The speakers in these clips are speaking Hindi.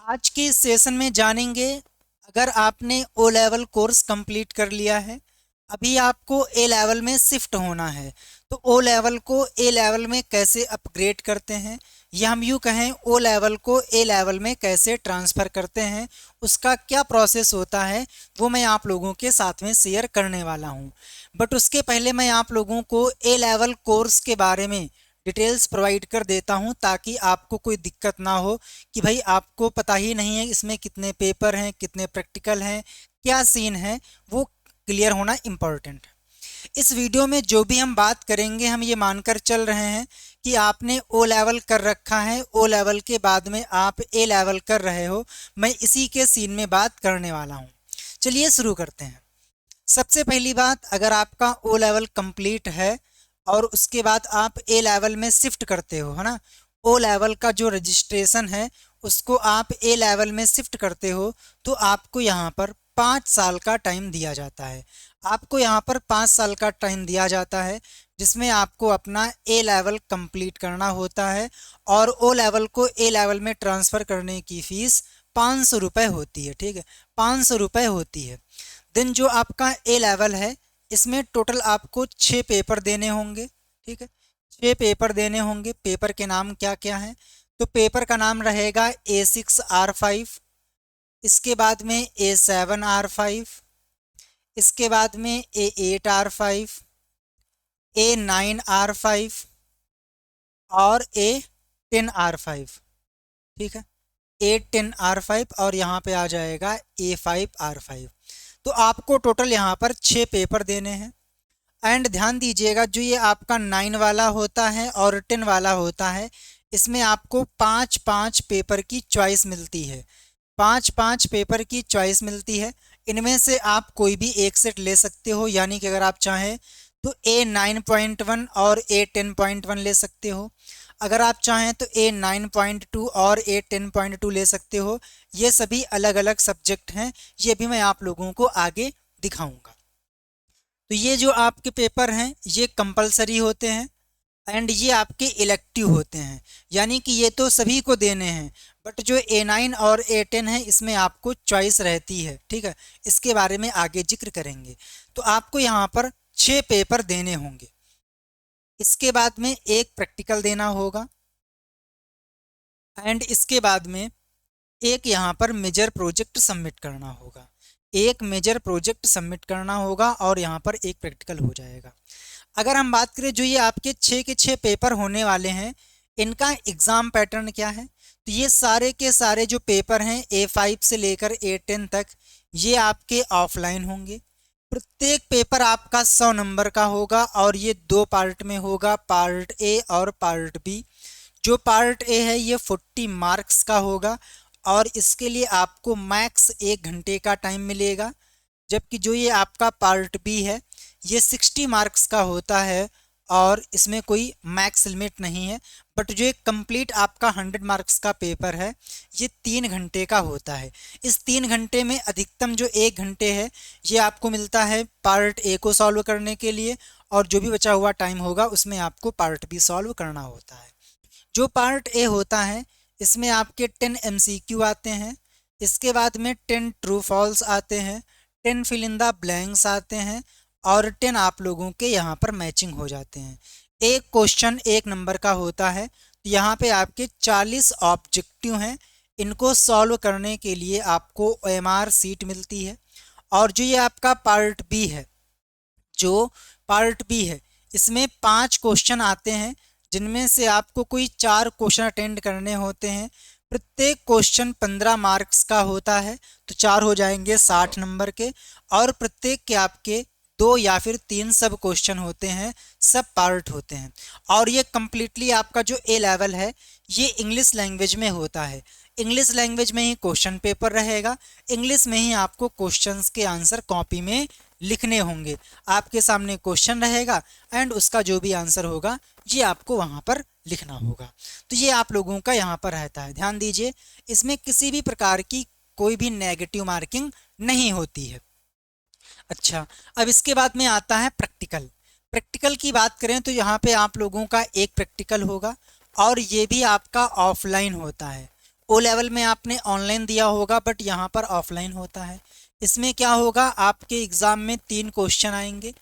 आज के इस सेशन में जानेंगे, अगर आपने ओ लेवल कोर्स कंप्लीट कर लिया है, अभी आपको ए लेवल में शिफ्ट होना है, तो ओ लेवल को ए लेवल में कैसे अपग्रेड करते हैं, या हम यूँ कहें ओ लेवल को ए लेवल में कैसे ट्रांसफ़र करते हैं, उसका क्या प्रोसेस होता है, वो मैं आप लोगों के साथ में शेयर करने वाला हूँ। बट उसके पहले मैं आप लोगों को ए लेवल कोर्स के बारे में डिटेल्स प्रोवाइड कर देता हूं, ताकि आपको कोई दिक्कत ना हो कि भाई आपको पता ही नहीं है इसमें कितने पेपर हैं, कितने प्रैक्टिकल हैं, क्या सीन है, वो क्लियर होना इम्पॉर्टेंट है। इस वीडियो में जो भी हम बात करेंगे, हम ये मानकर चल रहे हैं कि आपने ओ लेवल कर रखा है, ओ लेवल के बाद में आप ए लेवल कर रहे हो। मैं इसी के सीन में बात करने वाला हूँ। चलिए शुरू करते हैं। सबसे पहली बात, अगर आपका ओ लेवल कंप्लीट है और उसके बाद आप ए लेवल में शिफ्ट करते हो, है ना, ओ लेवल का जो रजिस्ट्रेशन है उसको आप ए लेवल में शिफ्ट करते हो, तो आपको यहाँ पर 5 साल का टाइम दिया जाता है। आपको यहाँ पर 5 साल का टाइम दिया जाता है, जिसमें आपको अपना ए लेवल कंप्लीट करना होता है, और ओ लेवल को ए लेवल में ट्रांसफ़र करने की फ़ीस 500 रुपये होती है। ठीक है, 500 रुपये होती है। देन जो आपका ए लेवल है, इसमें टोटल आपको 6 पेपर देने होंगे। ठीक है, 6 पेपर देने होंगे। पेपर के नाम क्या क्या हैं? तो पेपर का नाम रहेगा A6R5, इसके बाद में A7R5, इसके बाद में A8R5, A9R5 और A10R5। ठीक है, A10R5 और यहाँ पे आ जाएगा A5R5। तो आपको टोटल यहाँ पर 6 पेपर देने हैं। एंड ध्यान दीजिएगा, जो ये आपका 9 वाला होता है और 10 वाला होता है, इसमें आपको 5-5 पेपर की चॉइस मिलती है। 5-5 पेपर की चॉइस मिलती है। इनमें से आप कोई भी एक सेट ले सकते हो, यानी कि अगर आप चाहें तो A9.1 और A10.1 ले सकते हो। अगर आप चाहें तो A9.2 और A10.2 ले सकते हो। ये सभी अलग अलग सब्जेक्ट हैं, ये भी मैं आप लोगों को आगे दिखाऊंगा। तो ये जो आपके पेपर हैं ये कंपलसरी होते हैं, एंड ये आपके इलेक्टिव होते हैं, यानी कि ये तो सभी को देने हैं। बट जो A9 और A10 है, इसमें आपको चॉइस रहती है। ठीक है, इसके बारे में आगे जिक्र करेंगे। तो आपको यहाँ पर 6 पेपर देने होंगे। इसके बाद में एक प्रैक्टिकल देना होगा, एंड इसके बाद में एक यहाँ पर मेजर प्रोजेक्ट सबमिट करना होगा। एक मेजर प्रोजेक्ट सबमिट करना होगा और यहाँ पर एक प्रैक्टिकल हो जाएगा। अगर हम बात करें, जो ये आपके 6 के 6 पेपर होने वाले हैं, इनका एग्ज़ाम पैटर्न क्या है, तो ये सारे के सारे जो पेपर हैं A5 से लेकर A10 तक, ये आपके ऑफलाइन होंगे। प्रत्येक पेपर आपका 100 नंबर का होगा, और ये 2 पार्ट में होगा, पार्ट ए और पार्ट बी। जो पार्ट ए है ये 40 मार्क्स का होगा, और इसके लिए आपको मैक्स 1 घंटे का टाइम मिलेगा। जबकि जो ये आपका पार्ट बी है, ये 60 मार्क्स का होता है, और इसमें कोई मैक्स लिमिट नहीं है। बट जो एक कंप्लीट आपका 100 मार्क्स का पेपर है, ये 3 घंटे का होता है। इस 3 घंटे में अधिकतम जो 1 घंटे है, ये आपको मिलता है पार्ट ए को सॉल्व करने के लिए, और जो भी बचा हुआ टाइम होगा उसमें आपको पार्ट बी सॉल्व करना होता है। जो पार्ट ए होता है, इसमें आपके 10 MCQ आते हैं। इसके बाद में 10 ट्रू फॉल्स आते हैं, 10 फिल इन द ब्लैंक्स आते हैं, और 10 आप लोगों के यहाँ पर मैचिंग हो जाते हैं। एक क्वेश्चन 1 नंबर का होता है, तो यहाँ पे आपके 40 ऑब्जेक्टिव हैं। इनको सॉल्व करने के लिए आपको OMR सीट मिलती है। और जो ये आपका पार्ट बी है, जो पार्ट बी है, इसमें 5 क्वेश्चन आते हैं, जिनमें से आपको कोई 4 क्वेश्चन अटेंड करने होते हैं। प्रत्येक क्वेश्चन 15 मार्क्स का होता है, तो 4 हो जाएंगे 60 नंबर के। और प्रत्येक के आपके 2 या फिर 3 सब क्वेश्चन होते हैं, सब पार्ट होते हैं। और ये कम्प्लीटली आपका जो ए लेवल है, ये इंग्लिश लैंग्वेज में होता है। इंग्लिश लैंग्वेज में ही क्वेश्चन पेपर रहेगा, इंग्लिश में ही आपको क्वेश्चंस के आंसर कॉपी में लिखने होंगे। आपके सामने क्वेश्चन रहेगा, एंड उसका जो भी आंसर होगा ये आपको वहाँ पर लिखना होगा। तो ये आप लोगों का यहाँ पर रहता है। ध्यान दीजिए, इसमें किसी भी प्रकार की कोई भी नेगेटिव मार्किंग नहीं होती है। अच्छा, अब इसके बाद में आता है प्रैक्टिकल। प्रैक्टिकल की बात करें तो यहाँ पे आप लोगों का एक प्रैक्टिकल होगा, और ये भी आपका ऑफलाइन होता है। ओ लेवल में आपने ऑनलाइन दिया होगा बट यहाँ पर ऑफलाइन होता है। इसमें क्या होगा, आपके एग्ज़ाम में 3 क्वेश्चन आएंगे,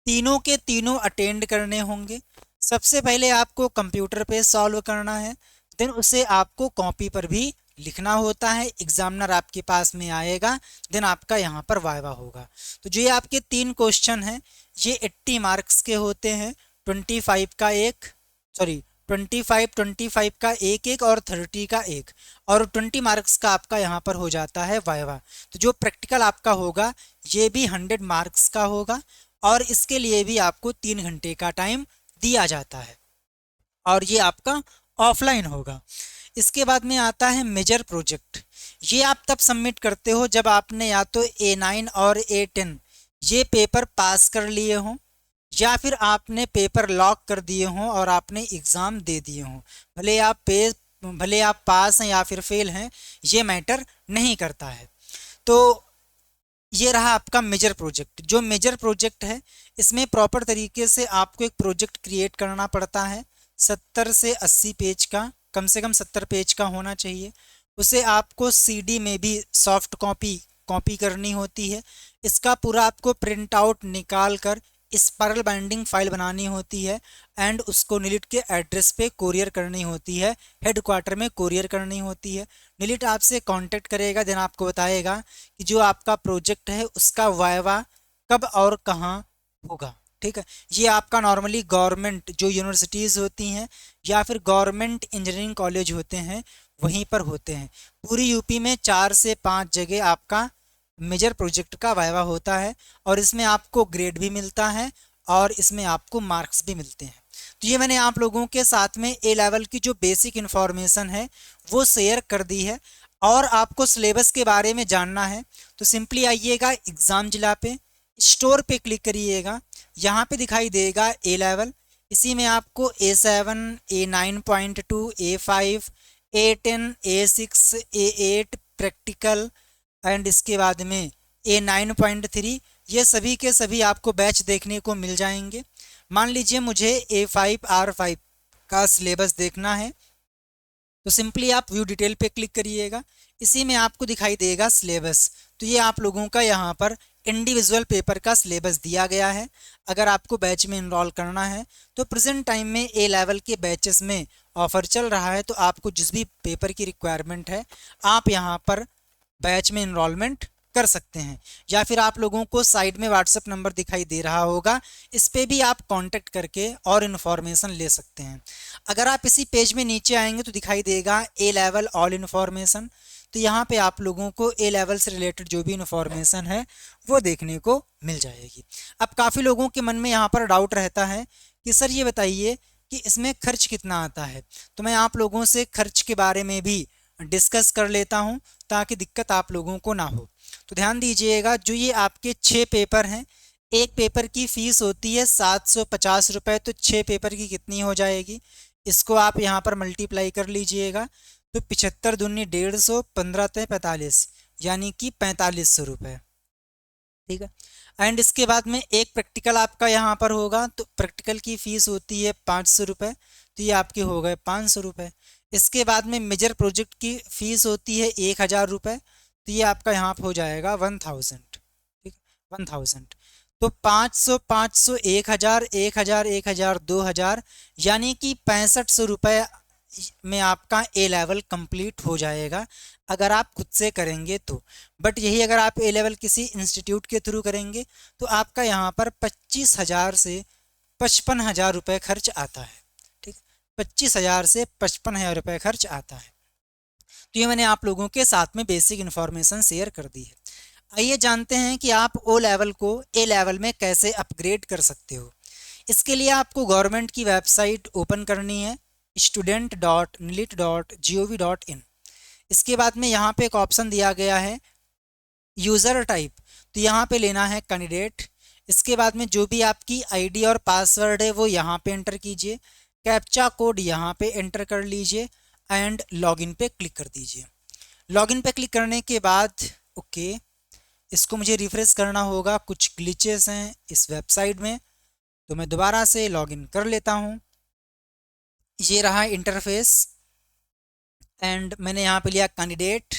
तीनों के तीनों अटेंड करने होंगे। सबसे पहले आपको कंप्यूटर पे सॉल्व करना है, देन उसे आपको कॉपी पर भी लिखना होता है। एग्जामिनर आपके पास में आएगा, देन आपका यहाँ पर वाइवा होगा। तो जो ये आपके 3 क्वेश्चन हैं ये 80 मार्क्स के होते हैं। 25 का एक, सॉरी 25 का एक एक और 30 का एक, और 20 मार्क्स का आपका यहाँ पर हो जाता है वाइवा। तो जो प्रैक्टिकल आपका होगा ये भी 100 मार्क्स का होगा, और इसके लिए भी आपको 3 घंटे का टाइम दिया जाता है, और ये आपका ऑफलाइन होगा। इसके बाद में आता है मेजर प्रोजेक्ट। ये आप तब सबमिट करते हो जब आपने या तो A9 और A10 ये पेपर पास कर लिए हों, या फिर आपने पेपर लॉक कर दिए हों और आपने एग्ज़ाम दे दिए हों। भले आप पास हैं या फिर फेल हैं, ये मैटर नहीं करता है। तो ये रहा आपका मेजर प्रोजेक्ट। जो मेजर प्रोजेक्ट है इसमें प्रॉपर तरीके से आपको एक प्रोजेक्ट क्रिएट करना पड़ता है। 70 से 80 पेज का, कम से कम 70 पेज का होना चाहिए। उसे आपको CD में भी सॉफ्ट कॉपी करनी होती है। इसका पूरा आपको प्रिंट आउट निकाल कर स्पाइरल बाइंडिंग फाइल बनानी होती है, एंड उसको निलिट के एड्रेस पे कोरियर करनी होती है, हेडक्वार्टर में कोरियर करनी होती है। निलिट आपसे कांटेक्ट करेगा, देन आपको बताएगा कि जो आपका प्रोजेक्ट है उसका वाइवा कब और कहाँ होगा। ठीक है, ये आपका नॉर्मली गवर्नमेंट जो यूनिवर्सिटीज़ होती हैं या फिर गवर्नमेंट इंजीनियरिंग कॉलेज होते हैं वहीं पर होते हैं। पूरी यूपी में 4 से 5 जगह आपका मेजर प्रोजेक्ट का वाइवा होता है, और इसमें आपको ग्रेड भी मिलता है और इसमें आपको मार्क्स भी मिलते हैं। तो ये मैंने आप लोगों के साथ में ए लेवल की जो बेसिक इन्फॉर्मेशन है वो शेयर कर दी है। और आपको सिलेबस के बारे में जानना है तो सिंपली आइएगा एग्ज़ाम जिला पे, स्टोर पे क्लिक करिएगा, यहाँ पे दिखाई देगा ए लेवल। इसी में आपको A7, A9.2, A5, A10, A6, A8 practical, and इसके बाद में A9.3, ये सभी के सभी आपको बैच देखने को मिल जाएंगे। मान लीजिए मुझे A5R5 का सिलेबस देखना है तो सिंपली आप व्यू डिटेल पे क्लिक करिएगा, इसी में आपको दिखाई देगा सिलेबस। तो ये आप लोगों का यहाँ पर इंडिविजुअल पेपर का सिलेबस दिया गया है। अगर आपको बैच में इनरोल करना है तो प्रेजेंट टाइम में ए लेवल के बैचेस में ऑफर चल रहा है, तो आपको जिस भी पेपर की रिक्वायरमेंट है आप यहाँ पर बैच में इनरोलमेंट कर सकते हैं। या फिर आप लोगों को साइड में व्हाट्सएप नंबर दिखाई दे रहा होगा, इस पे भी आप कांटेक्ट करके और इन्फॉर्मेशन ले सकते हैं। अगर आप इसी पेज में नीचे आएंगे तो दिखाई देगा ए लेवल ऑल इन्फॉर्मेशन। तो यहाँ पे आप लोगों को ए लेवल से रिलेटेड जो भी इन्फॉर्मेशन है वो देखने को मिल जाएगी। अब काफ़ी लोगों के मन में यहाँ पर डाउट रहता है कि सर ये बताइए कि इसमें खर्च कितना आता है। तो मैं आप लोगों से खर्च के बारे में भी डिस्कस कर लेता हूँ ताकि दिक्कत आप लोगों को ना हो। तो ध्यान दीजिएगा, जो ये आपके 6 पेपर हैं, एक पेपर की फ़ीस होती है 750 रुपये। तो 6 पेपर की कितनी हो जाएगी, इसको आप यहाँ पर मल्टीप्लाई कर लीजिएगा। तो 75 दूनी 150, 15 ते 45, यानी कि 4500 रुपये। ठीक है, एंड इसके बाद में एक प्रैक्टिकल आपका यहाँ पर होगा, तो प्रैक्टिकल की फ़ीस होती है 500 रुपये। तो ये आपके हो गए 500 रुपये। इसके बाद में मेजर प्रोजेक्ट की फ़ीस होती है 1000 रुपये। तो ये आपका यहाँ पर हो जाएगा 1000। ठीक, 1000। तो 500, 500, 1000, 1000, 1000, 2000, यानी कि 6500 रुपये में आपका ए लेवल कंप्लीट हो जाएगा अगर आप खुद से करेंगे तो। बट यही अगर आप ए लेवल किसी इंस्टीट्यूट के थ्रू करेंगे तो आपका यहाँ पर 25,000 से 55,000 रुपये खर्च आता है। ठीक, 25,000 से 55,000 रुपये खर्च आता है। तो ये मैंने आप लोगों के साथ में बेसिक इन्फॉर्मेशन शेयर कर दी है। आइए जानते हैं कि आप ओ लेवल को ए लेवल में कैसे अपग्रेड कर सकते हो। इसके लिए आपको गवर्नमेंट की वेबसाइट ओपन करनी है, student.nilit.gov.in। इसके बाद में यहाँ पे एक ऑप्शन दिया गया है यूज़र टाइप, तो यहाँ पे लेना है कैंडिडेट। इसके बाद में जो भी आपकी आईडी और पासवर्ड है वो यहाँ पे एंटर कीजिए, कैप्चा कोड यहाँ पे एंटर कर लीजिए एंड लॉगिन पे क्लिक कर दीजिए। लॉगिन पे क्लिक करने के बाद ओके, इसको मुझे रिफ्रेश करना होगा, कुछ ग्लिचेस हैं इस वेबसाइट में, तो मैं दोबारा से लॉगिन कर लेता हूँ। ये रहा इंटरफेस एंड मैंने यहाँ पे लिया कैंडिडेट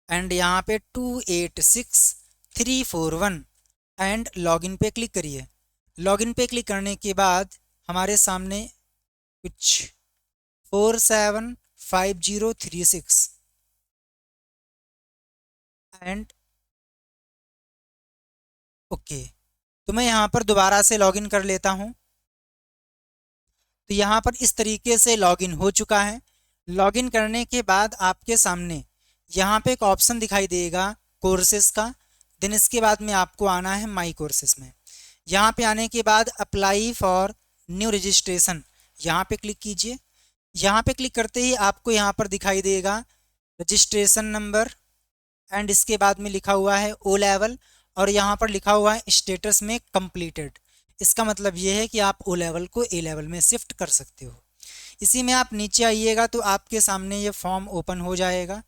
एंड यहाँ पे 286341 एंड लॉगिन पे क्लिक करिए। लॉगिन पे क्लिक करने के बाद हमारे सामने कुछ 475036 एंड ओके। तो मैं यहाँ पर दोबारा से लॉगिन कर लेता हूँ। तो यहाँ पर इस तरीके से लॉगिन हो चुका है। लॉगिन करने के बाद आपके सामने यहाँ पे एक ऑप्शन दिखाई देगा कोर्सेज का। देन इसके बाद में आपको आना है माई कोर्सेज में। यहाँ पे आने के बाद अप्लाई फॉर न्यू रजिस्ट्रेशन यहाँ पे क्लिक कीजिए। यहाँ पे क्लिक करते ही आपको यहाँ पर दिखाई देगा रजिस्ट्रेशन नंबर एंड इसके बाद में लिखा हुआ है ओ लेवल और यहाँ पर लिखा हुआ है स्टेटस में कंप्लीटेड। इसका मतलब ये है कि आप ओ लेवल को ए लेवल में शिफ्ट कर सकते हो। इसी में आप नीचे आइएगा तो आपके सामने ये फॉर्म ओपन हो जाएगा।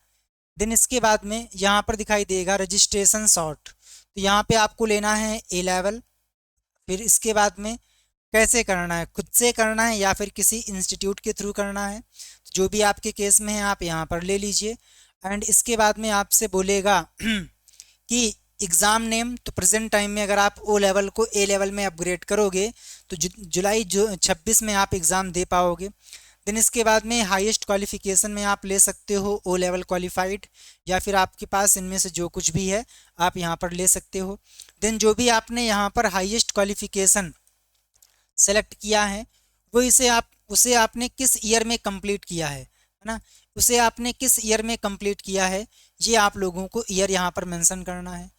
देन इसके बाद में यहाँ पर दिखाई देगा रजिस्ट्रेशन शॉर्ट। तो यहाँ पे आपको लेना है ए लेवल। फिर इसके बाद में कैसे करना है, खुद से करना है या फिर किसी इंस्टीट्यूट के थ्रू करना है, तो जो भी आपके केस में है आप यहाँ पर ले लीजिए। एंड इसके बाद में आपसे बोलेगा कि एग्ज़ाम नेम, तो प्रेजेंट टाइम में अगर आप ओ लेवल को ए लेवल में अपग्रेड करोगे तो जुलाई 26 में आप एग्ज़ाम दे पाओगे। देन इसके बाद में हाईएस्ट क्वालिफ़िकेशन में आप ले सकते हो ओ लेवल क्वालिफाइड या फिर आपके पास इनमें से जो कुछ भी है आप यहाँ पर ले सकते हो। देन जो भी आपने यहाँ पर हाईएस्ट क्वालिफ़िकेशन सेलेक्ट किया है वो उसे आपने किस ईयर में कंप्लीट किया है ना, उसे आपने किस ईयर में कंप्लीट किया है ये आप लोगों को ईयर यहाँ पर मेंशन करना है।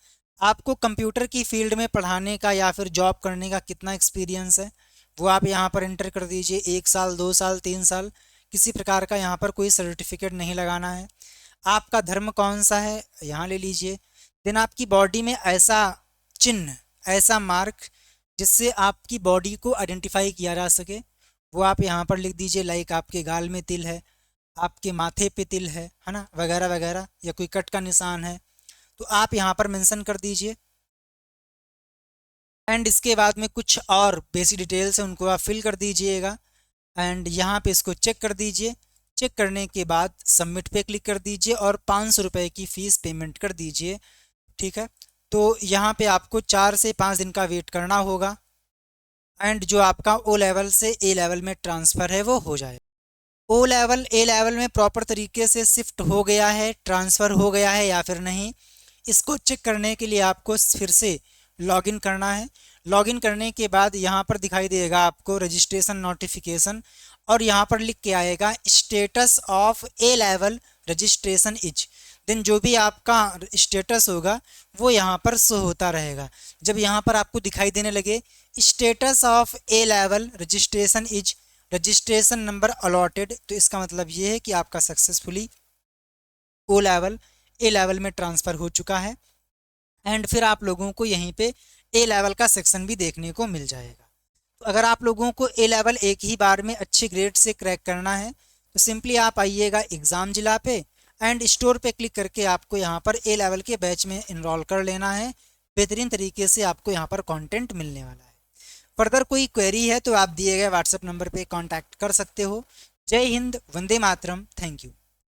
आपको कंप्यूटर की फील्ड में पढ़ाने का या फिर जॉब करने का कितना एक्सपीरियंस है वो आप यहाँ पर एंटर कर दीजिए। 1 साल, 2 साल, 3 साल, किसी प्रकार का यहाँ पर कोई सर्टिफिकेट नहीं लगाना है। आपका धर्म कौन सा है यहाँ ले लीजिए। देन आपकी बॉडी में ऐसा चिन्ह, ऐसा मार्क जिससे आपकी बॉडी को आइडेंटिफाई किया जा सके वो आप यहाँ पर लिख दीजिए। लाइक आपके गाल में तिल है, आपके माथे पे तिल है ना, वगैरह वगैरह, या कोई कट का निशान है तो आप यहाँ पर मेंशन कर दीजिए। एंड इसके बाद में कुछ और बेसिक डिटेल्स है उनको आप फिल कर दीजिएगा एंड यहाँ पे इसको चेक कर दीजिए। चेक करने के बाद सबमिट पे क्लिक कर दीजिए और 500 रुपये की फ़ीस पेमेंट कर दीजिए। ठीक है, तो यहाँ पे आपको 4 से 5 दिन का वेट करना होगा एंड जो आपका ओ लेवल से ए लेवल में ट्रांसफ़र है वो हो जाए। ओ लेवल ए लेवल में प्रॉपर तरीके से शिफ्ट हो गया है, ट्रांसफ़र हो गया है या फिर नहीं, इसको चेक करने के लिए आपको फिर से लॉगिन करना है। लॉगिन करने के बाद यहाँ पर दिखाई देगा आपको रजिस्ट्रेशन नोटिफिकेशन और यहाँ पर लिख के आएगा status of A level registration is. Then जो भी आपका स्टेटस होगा वो यहाँ पर शो होता रहेगा। जब यहाँ पर आपको दिखाई देने लगे status of A level registration is registration number allotted, तो इसका मतलब ये है कि आपका successfully O level A level में ट्रांसफ़र हो चुका है एंड फिर आप लोगों को यहीं पे ए लेवल का सेक्शन भी देखने को मिल जाएगा। तो अगर आप लोगों को ए लेवल एक ही बार में अच्छे ग्रेड से क्रैक करना है तो सिंपली आप आइएगा एग्ज़ाम जिला पे एंड स्टोर पे क्लिक करके आपको यहाँ पर ए लेवल के बैच में इनरोल कर लेना है। बेहतरीन तरीके से आपको यहाँ पर कंटेंट मिलने वाला है। फर्दर कोई क्वेरी है तो आप दिए गए व्हाट्सएप नंबर पे कांटेक्ट कर सकते हो। जय हिंद, वंदे मातरम, थैंक यू।